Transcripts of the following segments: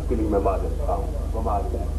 اس کے لیے میں معذرت خواہ ہوں. وہ معذرت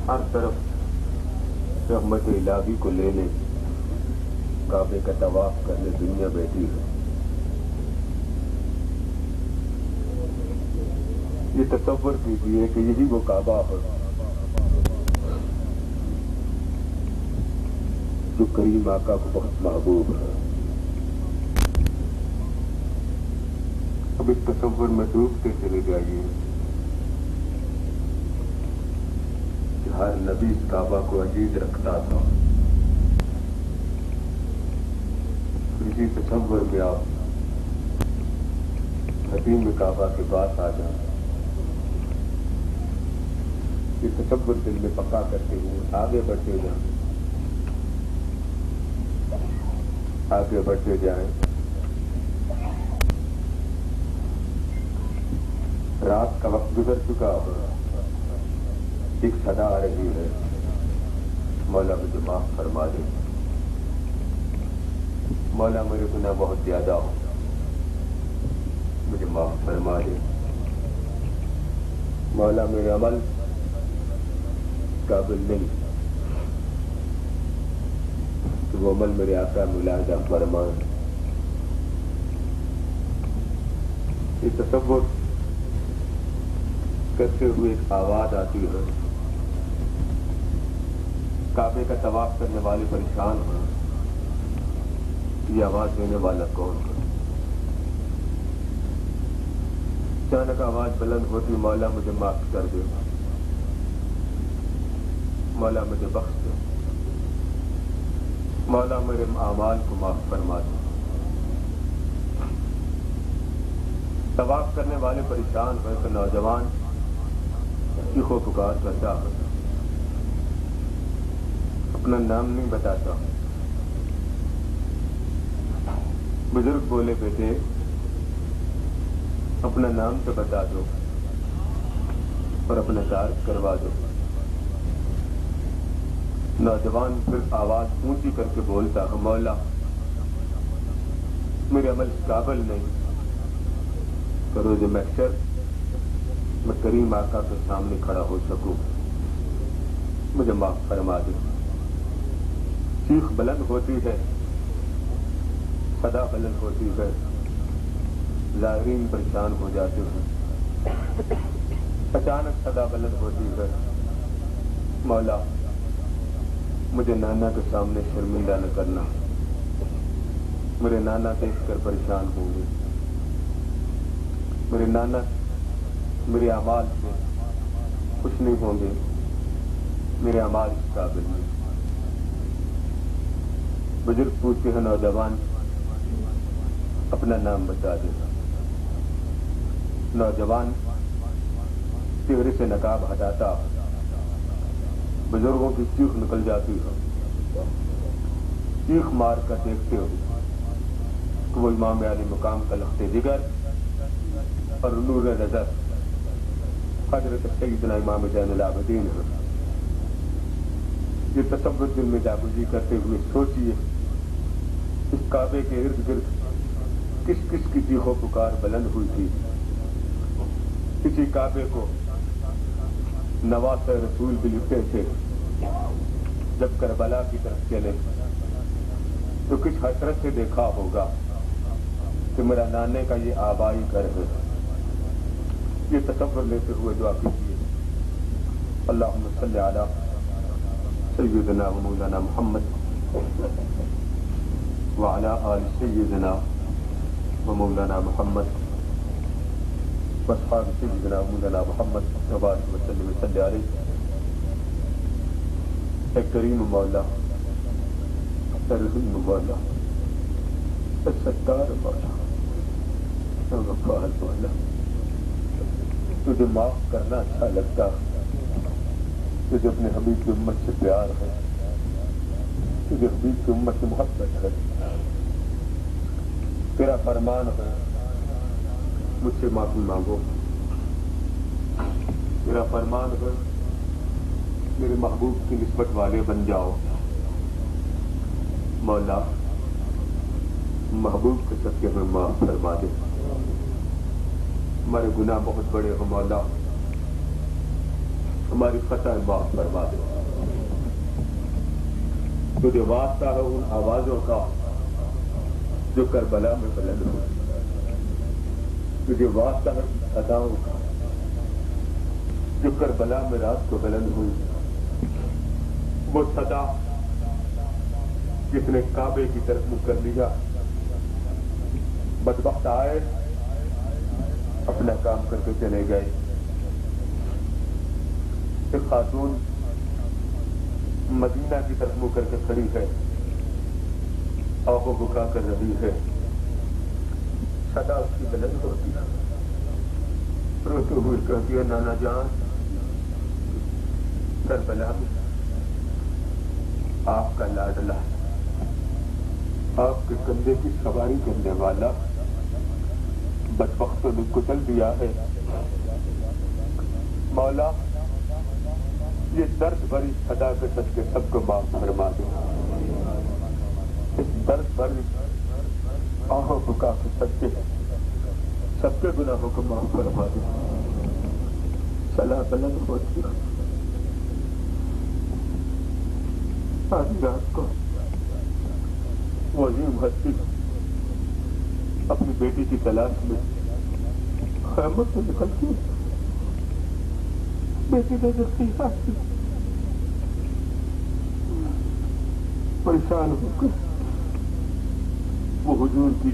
ہر طرف رحمت الہی کو لینے کعبے کا طواف کرنے دنیا بیٹھی ہے. یہ تصور کیجیے کہ یہی وہ کعبہ ہے جو کریم آقا کو بہت محبوب ہے. اب اس تصور میں ڈوبتے چلے جائیے. ہر نبی اس کعبہ کو عزیز رکھتا تھا. اسی تصور میں آپ حتیم کعبہ کے پاس آ جائیں. یہ تصور دل میں پکا کرتے ہوئے آگے بڑھتے جائیں. آگے بڑھتے جائیں. رات کا وقت گزر چکا ہے. ایک صدا آ رہی ہے. مولا مجھے معاف فرما دے. مولا میرے گناہ بہت زیادہ ہو. مجھے معاف فرما دے. مولا میرے عمل قابل نہیں کہ وہ عمل میرے آقا ملاحظہ فرمائے. یہ تصور کرتے ہوئے ایک آواز آتی ہے. کعبے کا طواف کرنے والے پریشان ہیں. یہ آواز دینے والا کون ہے؟ اچانک آواز بلند ہوتی. مولا مجھے معاف کر دے. مولا مجھے بخش دے. مولا میرے اعمال کو معاف فرما دے. طواف کرنے والے پریشان ہیں تو نوجوان چیخو پکار کرتا ہے. اپنا نام نہیں بتاتا. بزرگ بولے بیٹے اپنا نام تو بتا دو اور اپنا کار کروا دو. نوجوان پھر آواز اونچی کر کے بولتا ہے مولا میرے عمل قابل نہیں. کرو جو محشر میں کریم آقا کے سامنے کھڑا ہو سکوں. مجھے معاف فرما دے. چیخ بلند ہوتی ہے. صدا بلند ہوتی ہے. ظاہرین پریشان ہو جاتے ہیں. اچانک صدا بلند ہوتی ہے مولا مجھے نانا کے سامنے شرمندہ نہ کرنا. میرے نانا دیکھ کر پریشان ہوں گے. میرے نانا میرے اعمال سے خوش نہیں ہوں گے. میرے اعمال اس قابل نہیں. بزرگ پوچھتے ہیں نوجوان اپنا نام بتا دے. نوجوان چہرے سے نقاب ہٹاتا. بزرگوں کی چیخ نکل جاتی ہے. چیخ مار کر دیکھتے ہو کہ وہ امام علی مقام کا لخت جگر اور نور نظر حضرت سیدنا امام زین العابدین ہے. یہ تصور دل میں جاگزی کرتے ہوئے سوچیے کعبے کے ارد گرد کس کس کی چیخ و پکار بلند ہوئی تھی. اسی کعبے کو نواز رسول بھی لکھتے تھے. جب کربلا کی طرف چلے تو کس حسرت سے دیکھا ہوگا کہ میرا نانے کا یہ آبائی گھر ہے. یہ تصور لیتے ہوئے دعا کیجیے. اللہم صلی علی سیدنا و مولانا محمد وعلی آل سیدنا و مولانا محمد واصحاب سیدنا و مولانا محمد وبارک وسلم صلی علیہ. اے کریم مولا، اے رحیم مولا، اے ستار مولا، اے غفار مولا، تجھے معاف کرنا اچھا لگتا، تجھے اپنے حبیب کی امت سے پیار ہے، تجھے حبیب کی امت سے محبت ہے. تیرا فرمان ہے مجھ سے معافی مانگو. تیرا فرمان ہے میرے محبوب کی نسبت والے بن جاؤ. مولا محبوب کے صدقے میں معاف فرما دے. ہمارے گناہ بہت بڑے ہو مولا، ہماری خطا معاف فرما دے. تجھے واسطہ ہے ان آوازوں کا جو کربلا میں بلند ہو. تجھے واسطہ ہے ان صداؤں کا جو کربلا میں رات کو بلند ہوئی. وہ صدا جس نے کعبے کی طرف منہ کر لیا، بدبخت آئے اپنا کام کر کے چلے گئے. ایک خاتون مدینہ کی طرف منہ کر کے کھڑی ہے، آنکھوں بکا کر رہی ہے. صدا اس کی بلند ہوتی ہے، روتے ہوئے کہتی ہے نانا جان، کربلا میں آپ کا لاڈلا، آپ کے کندھے کی سواری کرنے والا بدبختوں نے کچل دیا ہے. مولا یہ درد بھری صدا کے صدقے سب کو معاف فرما دے. اس درد بھری آہو بکا کے صدقے سب کے گناہوں کو معاف فرما دے. صلاح بلند ہوتی ہے. آدھی رات کو وہ عظیم ہستی اپنی بیٹی کی تلاش میں خیموں سے نکلتی ہے. بیٹی نظر کی آتی، پریشان ہو کر وہ حضور کی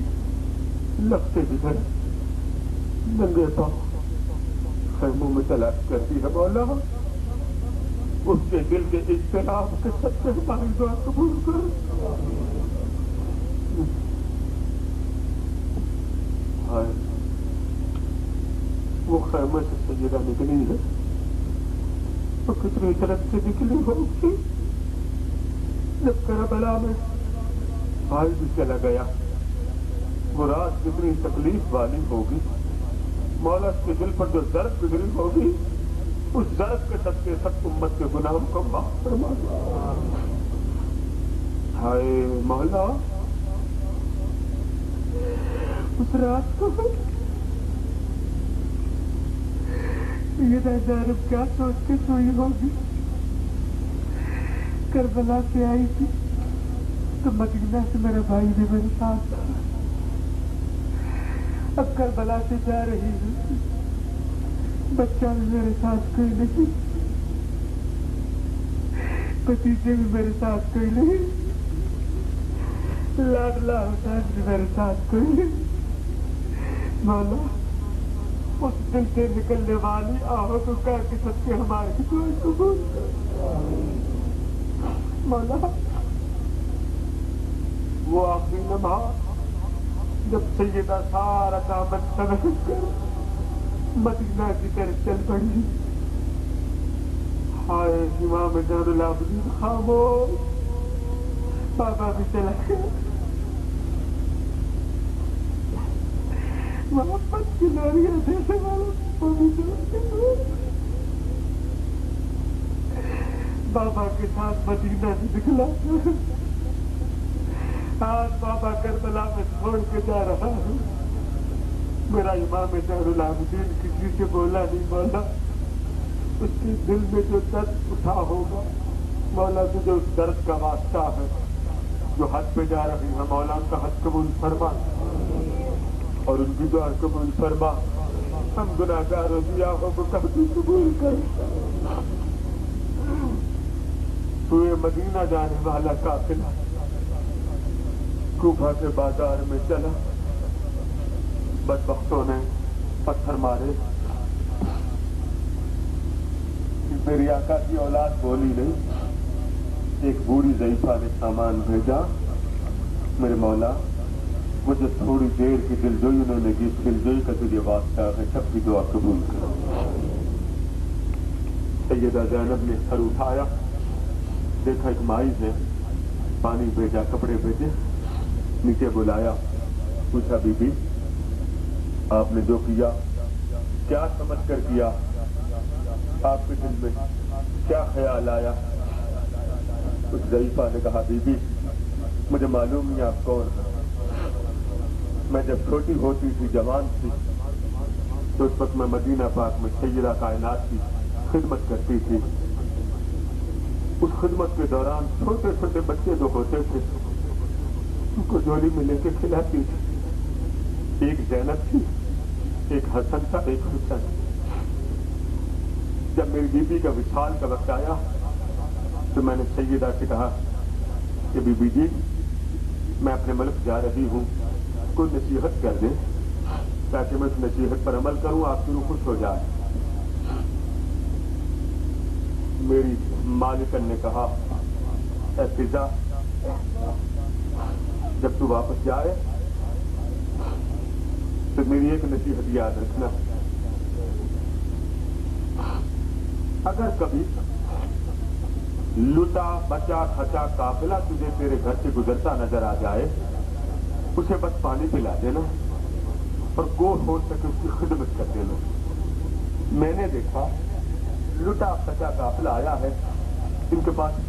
لگتے جدھر ننگے پاؤں خیموں میں تلاش کرتی ہے. مولا اس کے دل کے اجتناب کے سب سے ہماری دعا قبول کر. وہ خیمے سے سیدہ نکلی ہے، وہ کتنی طرف سے نکلی ہوگی. جب کربلا میں بھائی بھی چلا گیا، وہ رات کتنی تکلیف والی ہوگی. مولا اس کے دل پر جو ضرب گزری ہوگی، اس ضرب کے صدقے سب امت کے گناہوں کو معاف فرما دے. ہائے مولا، اس رات کو یہ ضرب کیا سوچ کے سوئی ہوگی. کربلا سے آئی تھی تو مدینہ سے میرا بھائی بھی میرے ساتھ تھا. اب کربلا سے جا رہی ہے، بچہ بھی میرے ساتھ کوئی نہیں، بتیجے بھی میرے ساتھ کوئی نہیں، لاڈلا حسین بھی میرے ساتھ کوئی نہیں. مولا اس دل سے نکلنے والی آہو کو کہہ کے سب کے ہمارے دعا قبول کر. مولا وہ آخری لمحہ جب سیدہ سارا دامن سمیٹ کر مدینہ کی طرف چل پڑی، ہائے امام جان العابدین خاموش، بابا بھی چلا گیا. محبت کی لوریاں دینے والوں کو بھی چلا گیا. بابا کے ساتھ مدینہ سے نکلا، آج بابا کربلا میں چھوڑ کے جا رہا ہوں. میرا امام زہر العابدین کسی سے بولا نہیں مولا. اس کے دل میں جو درد اٹھا ہوگا مولا تجھے اس درد کا واسطہ ہے. جو حج پہ جا رہی ہیں مولا ان کا حج قبول فرما اور ان کی دعا قبول فرما. ہم گناہگار و سیاحوں کو کبھی قبول کر. سوئے مدینہ جانے والا قافلہ کوفہ کے بازار میں چلا. بدبختوں نے پتھر مارے. میری آقا کی اولاد بولی نہیں. ایک بوڑھی ضعیفہ نے سامان بھیجا. میرے مولا مجھے تھوڑی دیر کی دلجوئی انہوں نے کی. دلجوئی کا تجھے واسطہ ہے سب کی دعا قبول کرو. سیدہ زینب نے سر اٹھایا. دیکھا ایک مائی ہے. پانی بھیجا, کپڑے بھیجے, نیچے بلایا. پوچھا بی بی آپ نے جو کیا کیا سمجھ کر کیا؟ آپ کے دل میں کیا خیال آیا؟ اس ضعیفہ نے کہا بی بی مجھے معلوم نہیں آپ کون ہیں. میں جب چھوٹی ہوتی تھی, جوان تھی, تو اس وقت میں مدینہ پاک میں سیدہ کائنات کی خدمت کرتی تھی. اس خدمت کے دوران چھوٹے چھوٹے بچے جو ہوتے تھے ان کو جولی میں لے کے کھلاتی تھی. ایک زینب تھی, ایک حسن تھا, ایک حسین. جب میری بیوی کا وصال کا وقت آیا تو میں نے سیدہ سے کہا کہ بی بی جی میں اپنے ملک جا رہی ہوں, کوئی نصیحت کر دیں تاکہ میں اس نصیحت پر عمل کروں, آپ کی روح خوش ہو جائے. میری مالکن نے کہا اے فضا جب تو واپس جائے تو میری ایک نصیحت یاد رکھنا. اگر کبھی لٹا بچا کھچا قافلہ تجھے تیرے گھر سے گزرتا نظر آ جائے اسے بس پانی پلا دینا اور کو ہو سکے اس کی خدمت کر دینا. میں نے دیکھا لٹا بچا قافلہ آیا ہے, ان کے پاس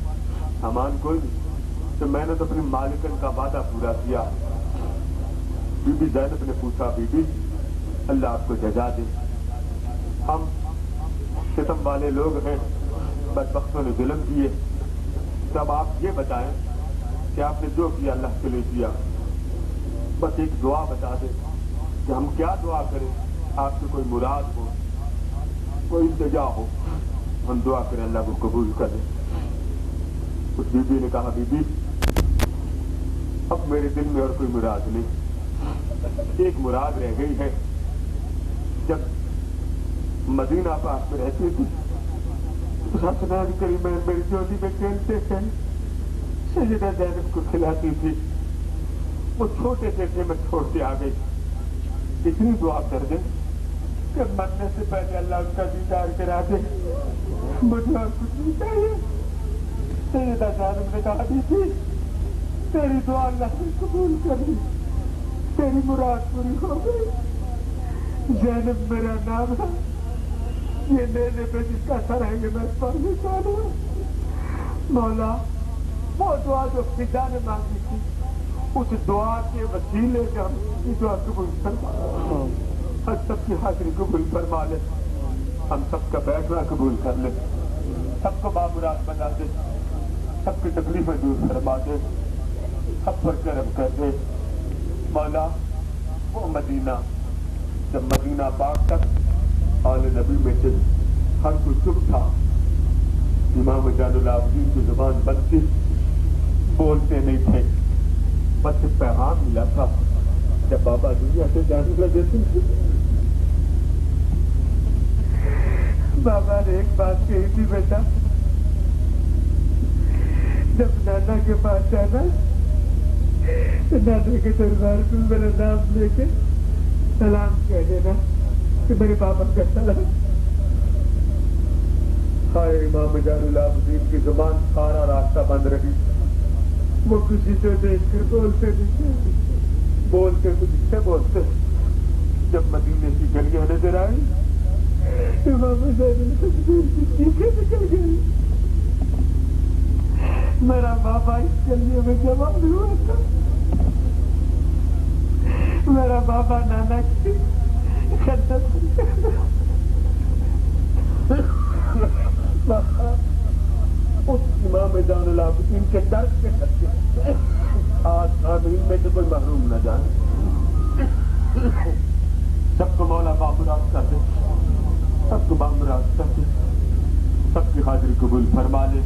سامان کوئی نہیں, تو میں نے تو اپنی مالکن کا وعدہ پورا کیا. بی بی زینب نے پوچھا بی بی اللہ آپ کو جزا دے, ہم ستم والے لوگ ہیں, بدبختوں نے ظلم کیے, تب آپ یہ بتائیں کہ آپ نے جو کیا اللہ کے لیے کیا. بس ایک دعا بتا دیں کہ ہم کیا دعا کریں, آپ کی کوئی مراد ہو, کوئی التجا ہو, ہم دعا کریں اللہ کو قبول کریں. اس بی بی نے کہا بی بی اب میرے دل میں اور کوئی مراد نہیں, ایک مراد رہ گئی ہے. جب مدینہ پاک میں رہتی تھی حسنین کریمین میری جولی میں کھیلتے تھے, سیدہ زینب کو کھلاتی تھی. وہ چھوٹے سے میں چھوڑ کے آ گئی. اتنی دعا کر دیں کہ مرنے سے پہلے اللہ ان کا دیدار کرا دے, مجھے اور کچھ نہیں چاہیے. سیدہ زینب نے کہا تھی تیری دعا اللہ نے قبول کر لی, تیری مراد پوری ہو گئی. زینب میرا نام ہے, یہ لینے پہ جس کا سر ہے یہ میں پڑھنے چاہوں ہوں. مولا وہ دعا جو فضا نے مانگی تھی اس دعا کے وسیلے سے ہم کی دعا قبول فرما, ہم سب کی حاضری قبول فرما لے, ہم سب کا بیٹھنا قبول کر لے, سب کو بامراد بنا دے, سب کی تکلیفیں دور فرما دے, سب پر کرم کر دے. مولا وہ مدینہ جب مدینہ پاک تک آل نبی میں سے ہر کوئی چپ تھا, امام جان العابدین کی زبان بند تھی, بولتے نہیں تھے, بس پیغام ملا تھا جب بابا دنیا سے جانے لگے تھے. بابا نے ایک بات کہی تھی بیٹا, جب نانا کے پاس جانا تو نانا کے دربار میں میرا نام لے کے سلام کہہ دینا کہ میرے پاپا کا سلام. ہائے امام جان العابدین کی زبان سارا راستہ بند رہی, وہ کسی سے دیکھ کر بولتے نہیں, بولتے کچھ سے بولتے. جب مدینے کی گلیاں نظر آئی امام جان العابدین کی چیخیں نکل گئی. میرا بابا اس گلیے میں جوان ہوا تھا, میرا بابا نانا کی خدمت اس امام جان العابدین کے درد کے سچے آج آمین میں سے کوئی محروم نہ جائے. سب کو مولا بامراد کر دے, سب کو بامراد کر دے, سب کی حاضری قبول فرما لے,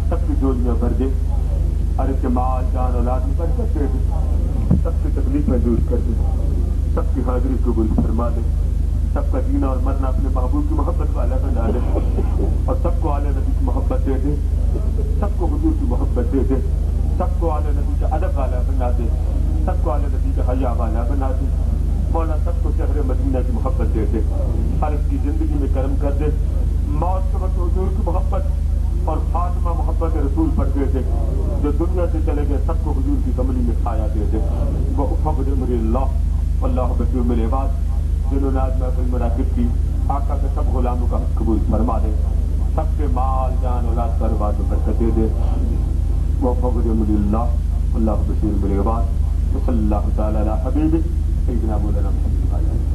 سب کی جولیاں بھر دے, ہر ایک کے مال جان اولاد میں برکت دے دے, سب کی تکلیفیں دور کر دے, سب کی حاضری قبول فرما لے, سب کا جینا اور مرنا اپنے محبوب کی محبت والا بنا لے, اور سب کو آل نبی کی محبت دے دے, سب کو حضور کی محبت دے دے, سب کو آل نبی کا ادب والا بنا دے, سب کو آل نبی کا حیا والا بنا دے. مولا سب کو شہر مدینہ کی محبت دے دے, ہر ایک کی زندگی میں کرم کر دے. موت کے وقت حضور کی محبت اور خاتمہ محبت رسول پر دے دے. جو دنیا سے چلے گئے سب کو حضور کی کملی میں کھایا دے دے. وہ فضل من اللہ واللہ بصیر بالعباد. جنہوں نے آج محفل منعقد کی, آقا کے سب غلاموں کا قبول فرما دے, سب کے مال جان اولاد پر بات برکت دے دے. وہ فضل من اللہ واللہ بصیر بالعباد. صلی اللہ تعالی علی حبیبہ سیدنا مولانا محمد.